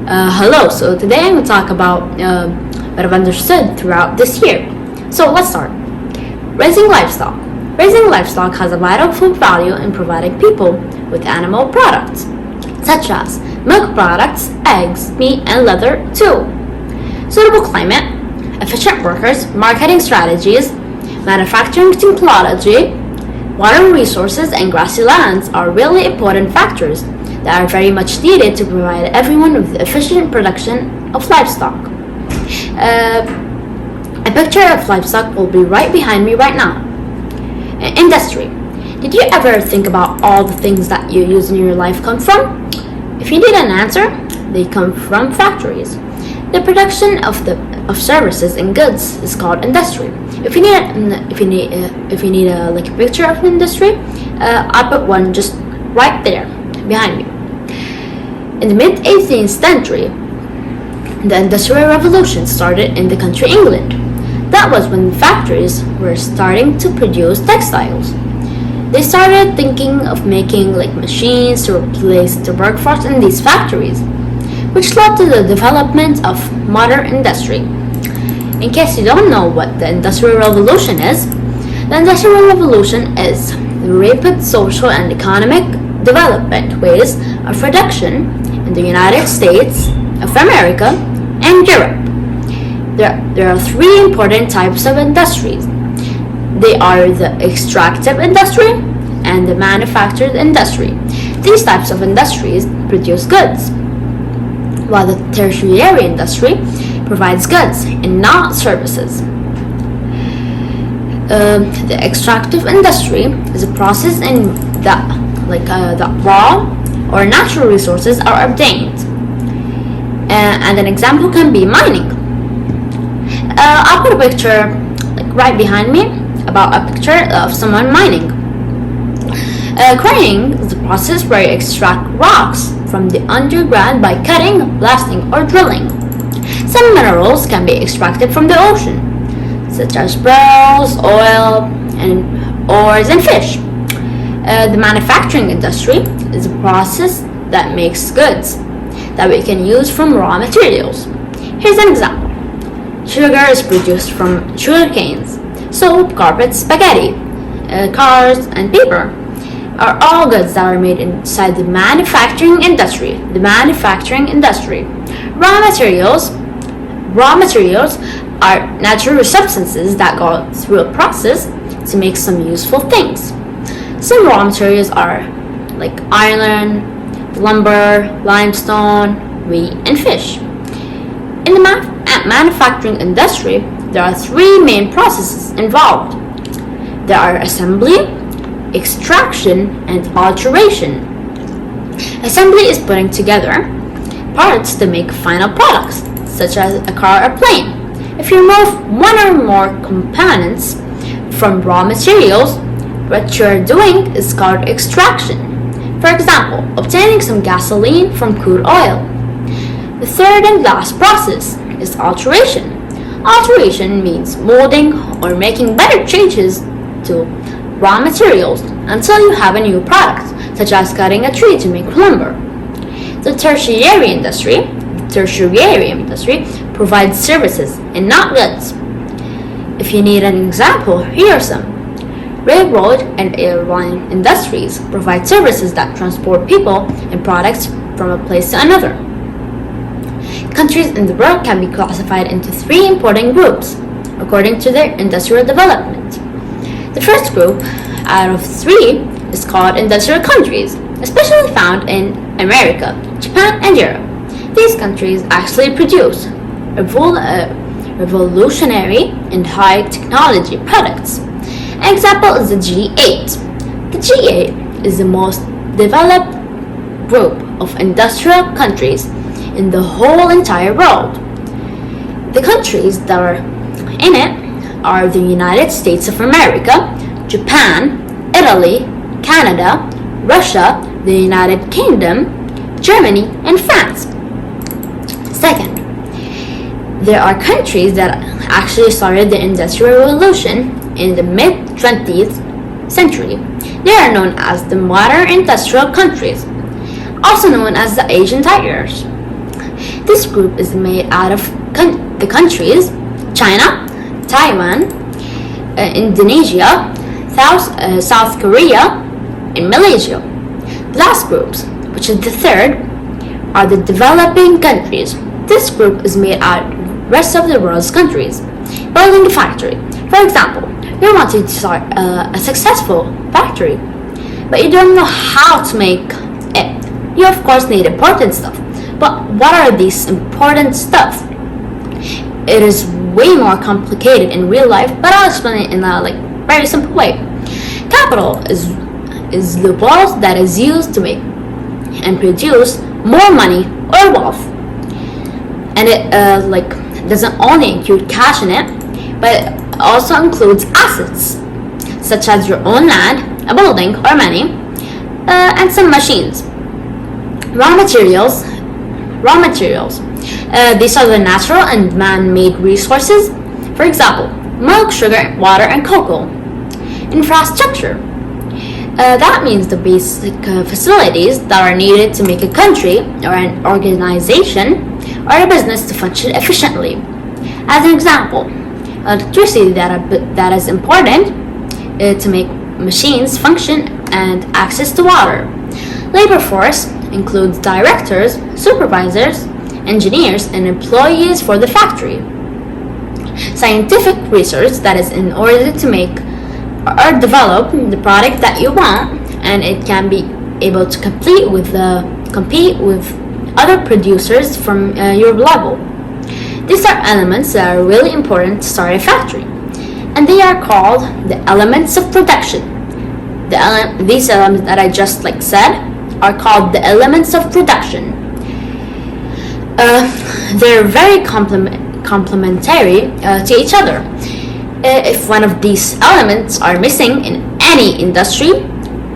Hello, so today I'm going to talk about what I've understood throughout this year. So let's start. Raising livestock. Raising livestock has a vital food value in providing people with animal products, such as milk products, eggs, meat, and leather too. Suitable climate, efficient workers, marketing strategies, manufacturing technology, water resources, and grassy lands are really important factors that are very much needed to provide everyone with efficient production of livestock. A picture of livestock will be right behind me right now. Industry. Did you ever think about all the things that you use in your life come from? If you need an answer, they come from factories. The production of services and goods is called industry. If you need a picture of industry, I put one just right there behind me. In the mid 18th century, the Industrial Revolution started in the country England. That was when factories were starting to produce textiles. They started thinking of making machines to replace the workforce in these factories, which led to the development of modern industry. In case you don't know what the Industrial Revolution is, the Industrial Revolution is the rapid social and economic development ways of production in the United States of America and Europe. There are three important types of industries. They are the extractive industry and the manufactured industry. These types of industries produce goods, while the tertiary industry provides goods and not services. The extractive industry is a process in that raw or natural resources are obtained, and an example can be mining. I'll put a picture right behind me about a picture of someone mining. Quarrying is the process where you extract rocks from the underground by cutting, blasting, or drilling. Some minerals can be extracted from the ocean, such as pearls, oil, and ores and fish. The manufacturing industry is a process that makes goods that we can use from raw materials. Here's an example. Sugar is produced from sugar canes. Soap, carpets, spaghetti, cars, and paper are all goods that are made inside the manufacturing industry. Raw materials are natural substances that go through a process to make some useful things. Some raw materials are like iron, lumber, limestone, wheat, and fish. In the manufacturing industry, there are three main processes involved. There are assembly, extraction, and alteration. Assembly is putting together parts to make final products, such as a car or plane. If you remove one or more components from raw materials, what you're doing is called extraction. For example, obtaining some gasoline from crude oil. The third and last process is alteration. Alteration means molding or making better changes to raw materials until you have a new product, such as cutting a tree to make lumber. The tertiary industry provides services and not goods. If you need an example, here are some. Railroad and airline industries provide services that transport people and products from a place to another. Countries in the world can be classified into three important groups according to their industrial development. The first group out of three is called industrial countries, especially found in America, Japan, and Europe. These countries actually produce revolutionary and high technology products. An example is the G8. The G8 is the most developed group of industrial countries in the whole entire world. The countries that are in it are the United States of America, Japan, Italy, Canada, Russia, the United Kingdom, Germany, and France. Second, there are countries that actually started the Industrial Revolution in the mid-20th century. They are known as the modern industrial countries, also known as the Asian Tigers. This group is made out of the countries China, Taiwan, Indonesia, South Korea, and Malaysia. The last groups, which is the third, are the developing countries. This group is made out of the rest of the world's countries. Building a factory. For example, you're wanting to start a successful factory, but you don't know how to make it. You of course need important stuff. But what are these important stuff? It is way more complicated in real life, but I'll explain it in a very simple way. Capital is the wealth that is used to make and produce more money or wealth, and it doesn't only include cash in it, but it also includes assets such as your own land, a building or many, and some machines. Raw materials. These are the natural and man-made resources. For example, milk, sugar, water, and cocoa. Infrastructure. That means the basic facilities that are needed to make a country or an organization or a business to function efficiently. As an example, electricity that is important to make machines function, and access to water. Labor force includes directors, supervisors, engineers, and employees for the factory. Scientific research, that is in order to make or develop the product that you want, and it can be able to compete with other producers from your level. These are elements that are really important to start a factory, and they are called the elements of production. These elements that I just said are called the elements of production. They're very complementary to each other. If one of these elements are missing in any industry,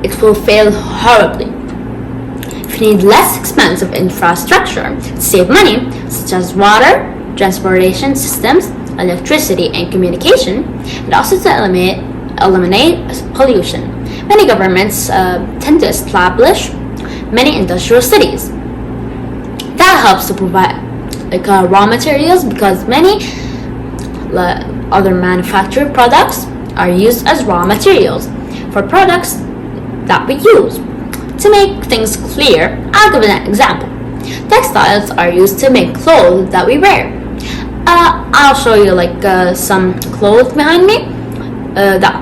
it will fail horribly. If you need less expensive infrastructure to save money, such as water, transportation systems, electricity, and communication, and also to eliminate pollution, many governments tend to establish many industrial cities. That helps to provide raw materials, because many other manufactured products are used as raw materials for products that we use. To make things clear, I'll give an example. Textiles are used to make clothes that we wear. I'll show you some clothes behind me that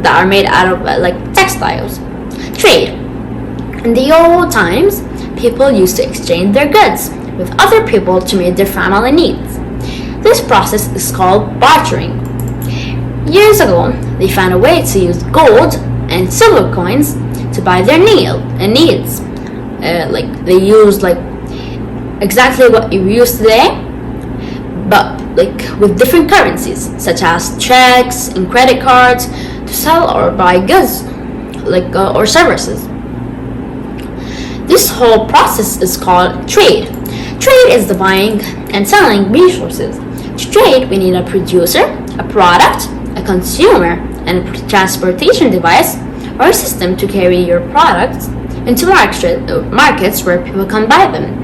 are made out of textiles. Trade. In the old times, people used to exchange their goods with other people to meet their family needs. This process is called bartering. Years ago, they found a way to use gold and silver coins to buy their needs. They used exactly what you use today, but with different currencies, such as checks and credit cards, to sell or buy goods or services. This whole process is called trade. Trade is the buying and selling resources. To trade, we need a producer, a product, a consumer, and a transportation device or a system to carry your products into markets where people can buy them.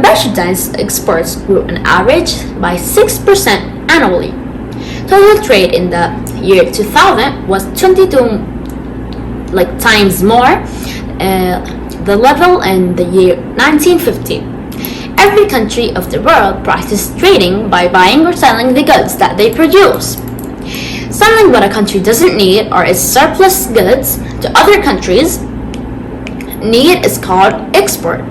Merchandise exports grew on average by 6% annually. Total trade in the year 2000 was 22 times more the level in the year 1950. Every country of the world practices trading by buying or selling the goods that they produce. Selling what a country doesn't need or its surplus goods to other countries need is called export.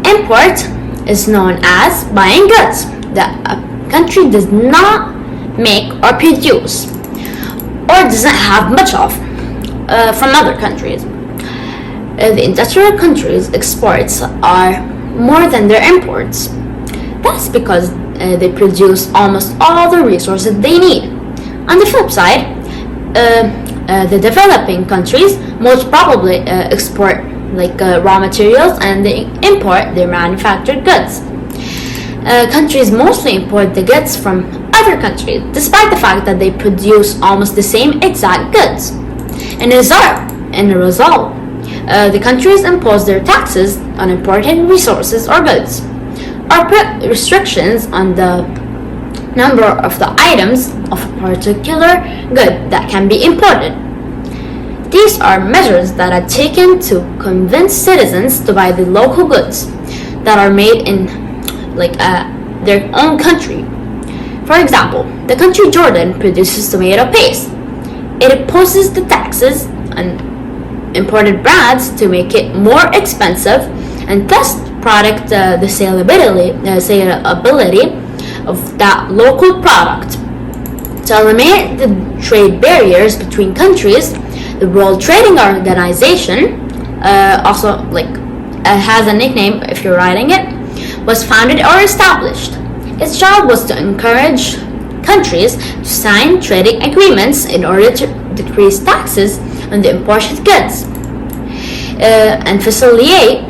Import is known as buying goods that a country does not make or produce, or doesn't have much of, from other countries. The industrial countries' exports are more than their imports. That's because they produce almost all the resources they need. On the flip side, the developing countries most probably export raw materials, and they import their manufactured goods. Countries mostly import the goods from other countries, despite the fact that they produce almost the same exact goods. And as a result, the countries impose their taxes on imported resources or goods. or put restrictions on the number of the items of a particular good that can be imported. These are measures that are taken to convince citizens to buy the local goods that are made in their own country. For example, the country Jordan produces tomato paste. It imposes the taxes on imported brands to make it more expensive and thus product the saleability of that local product. To eliminate the trade barriers between countries, the World Trading Organization, has a nickname if you're writing it, was founded or established. Its job was to encourage countries to sign trading agreements in order to decrease taxes on the imported goods and facilitate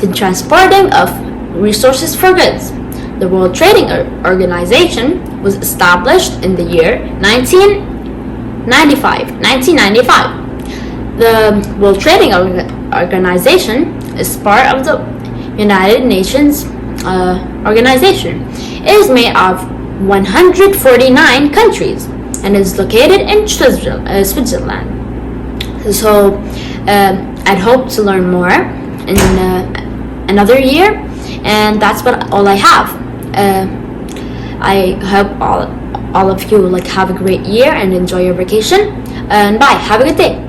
the transporting of resources for goods. The World Trading Organization was established in the year 1995. The World Trading Organization is part of the United Nations organization. It is made of 149 countries and is located in Switzerland. So I'd hope to learn more in another year, and that's all I have. I hope all of you have a great year and enjoy your vacation. And bye. Have a good day.